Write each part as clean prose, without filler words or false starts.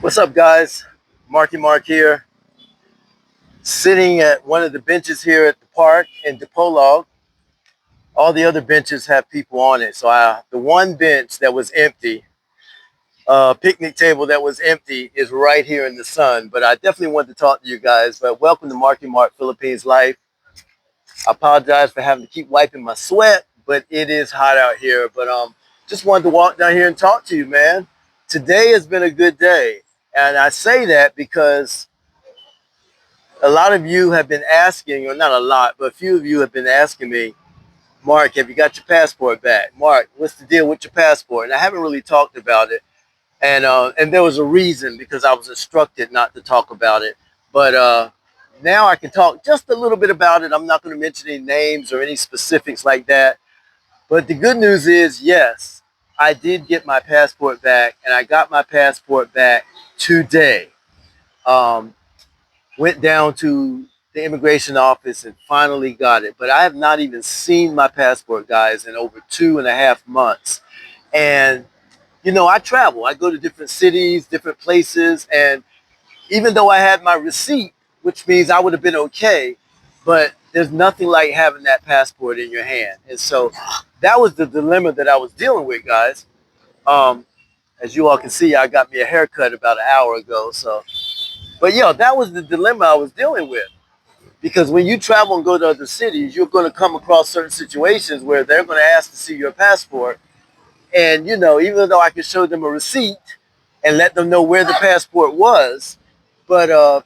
What's up, guys? Marky Mark here, sitting at one of the benches here at the park in DePolog. All the other benches have people on it. The one bench that was empty, picnic table that was empty, is right here in the sun. But I definitely want to talk to you guys. But welcome to Marky Mark Philippines Life. I apologize for having to keep wiping my sweat, but it is hot out here. But just wanted to walk down here and talk to you, man. Today has been a good day. And I say that because a lot of you have been asking, or not a lot, but a few of you have been asking me, Mark, have you got your passport back? Mark, what's the deal with your passport? And I haven't really talked about it. And there was a reason because I was instructed not to talk about it. But now I can talk just a little bit about it. I'm not going to mention any names or any specifics like that. But the good news is, yes, I did get my passport back, and I got my passport back today. Um, Went down to the immigration office and finally got it. But I have not even seen my passport, guys, in over 2.5 months. And, I travel. I go to different cities, different places. And even though I had my receipt, which means I would have been okay, but there's nothing like having that passport in your hand. And so that was the dilemma that I was dealing with, guys. Um, as you all can see, I got me a haircut about an hour ago. But that was the dilemma I was dealing with. Because when you travel and go to other cities, you're going to come across certain situations where they're going to ask to see your passport. And, even though I could show them a receipt and let them know where the passport was, but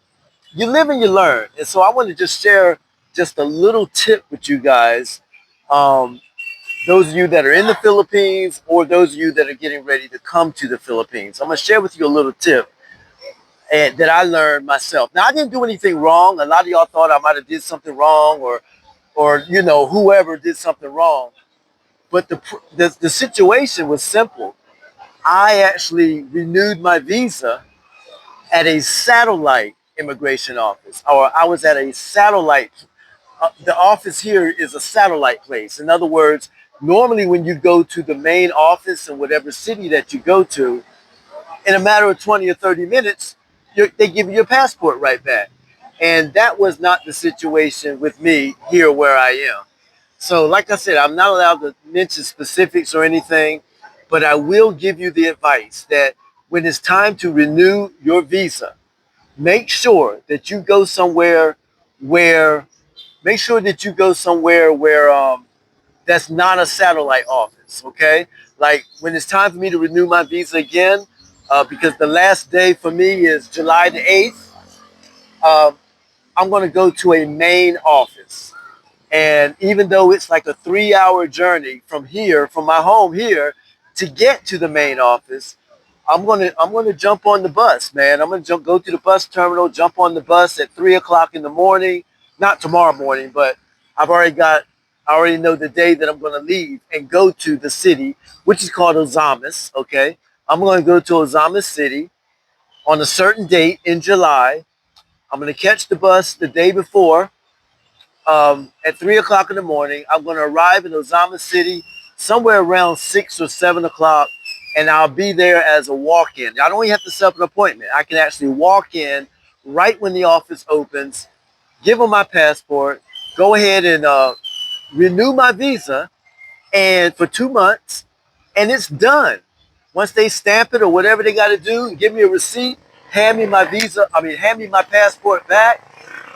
you live and you learn. And so I want to just share just a little tip with you guys. Um, those of you that are in the Philippines or those of you that are getting ready to come to the Philippines. I'm going to share with you a little tip and that I learned myself. Now, I didn't do anything wrong. A lot of y'all thought I might have did something wrong, or whoever did something wrong. But the situation was simple. I actually renewed my visa at a satellite immigration office, or I was at a satellite. The office here is a satellite place. In other words, normally when you go to the main office in whatever city that you go to, in a matter of 20 or 30 minutes, they give you your passport right back. And that was not the situation with me here where I am. So, like I said, I'm not allowed to mention specifics or anything, but I will give you the advice that when it's time to renew your visa, make sure that you go somewhere where, make sure that you go somewhere where that's not a satellite office, okay? Like when it's time for me to renew my visa again, because the last day for me is July the 8th, um, I'm going to go to a main office. And even though it's like a 3 hour journey from here, from my home here, to get to the main office, I'm gonna jump on the bus, man. I'm gonna go to the bus terminal, jump on the bus at 3 o'clock in the morning. Not tomorrow morning, but I already know the day that I'm gonna leave and go to the city, which is called Ozamas. Okay, I'm gonna go to Ozamas City on a certain date in July. I'm gonna catch the bus the day before at 3 o'clock in the morning. I'm going to arrive in Ozama City somewhere around 6 or 7 o'clock, and I'll be there as a walk-in. I don't even have to set up an appointment. I can actually walk in right when the office opens, give them my passport, go ahead and renew my visa, and for 2 months, and it's done. Once they stamp it or whatever they got to do, give me a receipt, hand me my passport back,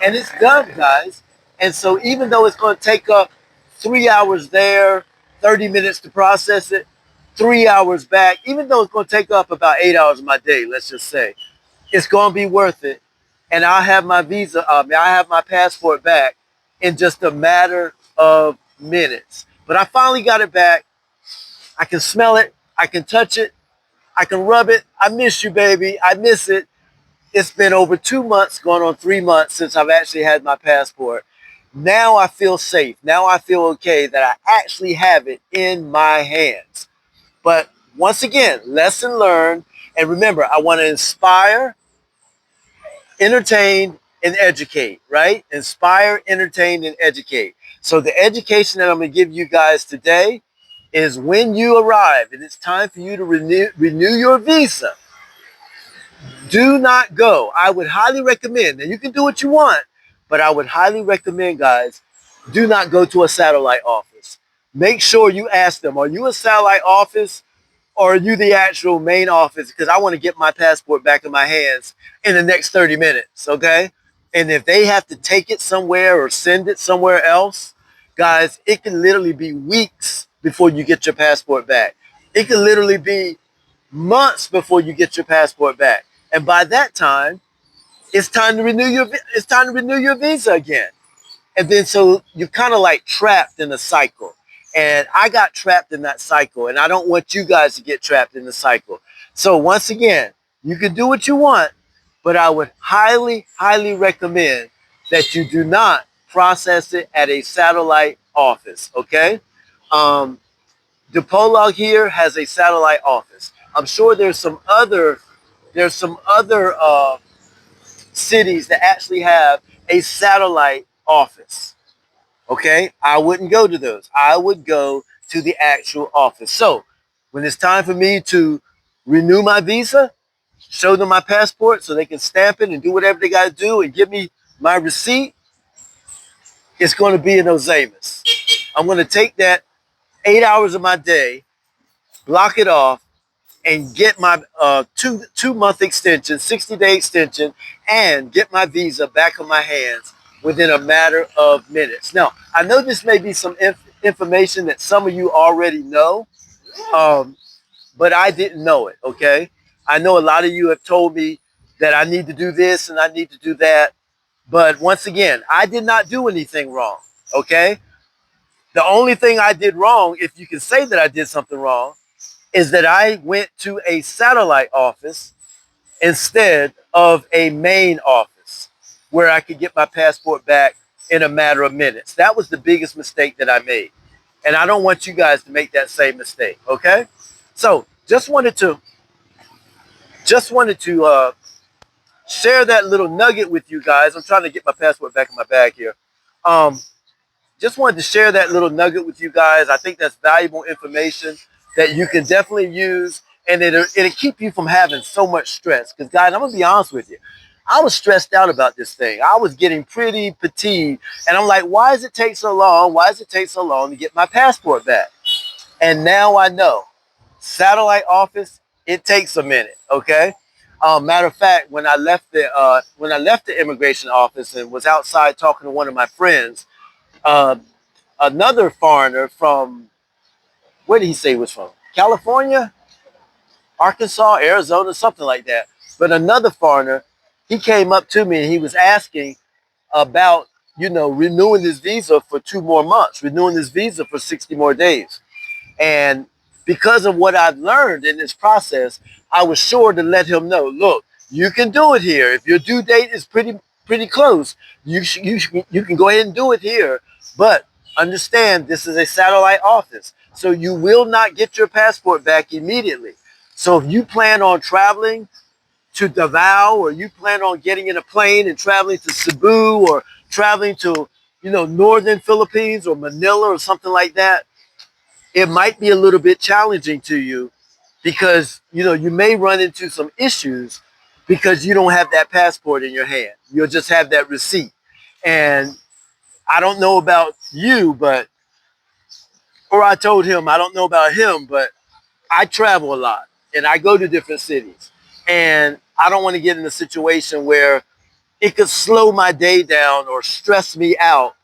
and it's done, guys. And so even though it's going to take up 3 hours there, 30 minutes to process it, 3 hours back, even though it's going to take up about 8 hours of my day, let's just say, it's going to be worth it. And I'll have my I have my passport back in just a matter of minutes. But I finally got it back. I can smell it. I can touch it. I can rub it. I miss you, baby. I miss it. It's been over 2 months, going on 3 months since I've actually had my passport. Now I feel safe. Now I feel okay that I actually have it in my hands. But once again, lesson learned. And remember, I want to inspire, entertain, and educate, right? Inspire, entertain, and educate. So the education that I'm going to give you guys today is when you arrive and it's time for you to renew your visa, Do not go. I would highly recommend, and you can do what you want, but I would highly recommend, guys, do not go to a satellite office. Make sure you ask them, are you a satellite office or are you the actual main office? Because I want to get my passport back in my hands in the next 30 minutes, okay? And if they have to take it somewhere or send it somewhere else, guys, it can literally be weeks before you get your passport back. It can literally be months before you get your passport back. And by that time, it's time to renew your visa again. And then so you're kind of like trapped in a cycle. And I got trapped in that cycle, and I don't want you guys to get trapped in the cycle. So once again, you can do what you want, but I would highly, highly recommend that you do not process it at a satellite office, okay? Dipolog here has a satellite office. I'm sure there's some other cities that actually have a satellite office. Okay, I wouldn't go to those. I would go to the actual office. So when it's time for me to renew my visa, show them my passport so they can stamp it and do whatever they got to do and give me my receipt, it's going to be in Ozamas. I'm going to take that 8 hours of my day, block it off, and get my two-month extension, 60-day extension, and get my visa back in my hands within a matter of minutes. Now, I know this may be some information that some of you already know, but I didn't know it, okay? I know a lot of you have told me that I need to do this and I need to do that, but once again, I did not do anything wrong, okay? The only thing I did wrong, if you can say that I did something wrong, is that I went to a satellite office instead of a main office where I could get my passport back in a matter of minutes. That was the biggest mistake that I made. And I don't want you guys to make that same mistake, okay? So just wanted to share that little nugget with you guys. I'm trying to get my passport back in my bag here. Just wanted to share that little nugget with you guys. I think that's valuable information that you can definitely use, and it'll keep you from having so much stress. Because, guys, I'm going to be honest with you. I was stressed out about this thing. I was getting pretty fatigued, and I'm like, why does it take so long? Why does it take so long to get my passport back? And now I know. Satellite office, it takes a minute, okay? Matter of fact, when I left the immigration office and was outside talking to one of my friends, uh, another foreigner from, where did he say he was from? California, Arkansas, Arizona, something like that. But another foreigner, he came up to me and he was asking about, renewing his visa for 2 more months, renewing his visa for 60 more days. And because of what I've learned in this process, I was sure to let him know, look, you can do it here. If your due date is pretty close, you can go ahead and do it here. But understand, this is a satellite office, so you will not get your passport back immediately. So if you plan on traveling to Davao, or you plan on getting in a plane and traveling to Cebu, or traveling to, northern Philippines or Manila or something like that, it might be a little bit challenging to you because, you may run into some issues because you don't have that passport in your hand. You'll just have that receipt. And I don't know about you, or I told him, I don't know about him, but I travel a lot and I go to different cities. And I don't want to get in a situation where it could slow my day down or stress me out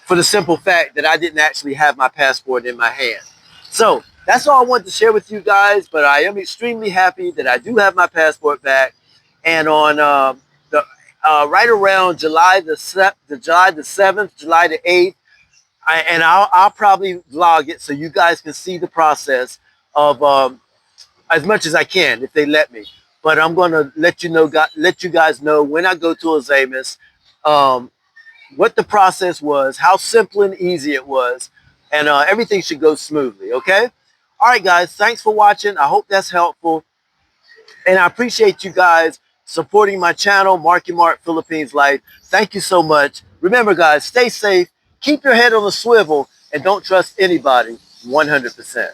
for the simple fact that I didn't actually have my passport in my hand. So that's all I wanted to share with you guys, but I am extremely happy that I do have my passport back. And on right around July the 7th, July the 8th, I'll probably vlog it so you guys can see the process of as much as I can if they let me. But I'm going to let you guys know when I go to Ozamas, what the process was, how simple and easy it was, and everything should go smoothly, okay? All right, guys, thanks for watching. I hope that's helpful, and I appreciate you guys supporting my channel, Marky Mark Philippines Life. Thank you so much. Remember, guys, stay safe, keep your head on the swivel, and don't trust anybody 100%.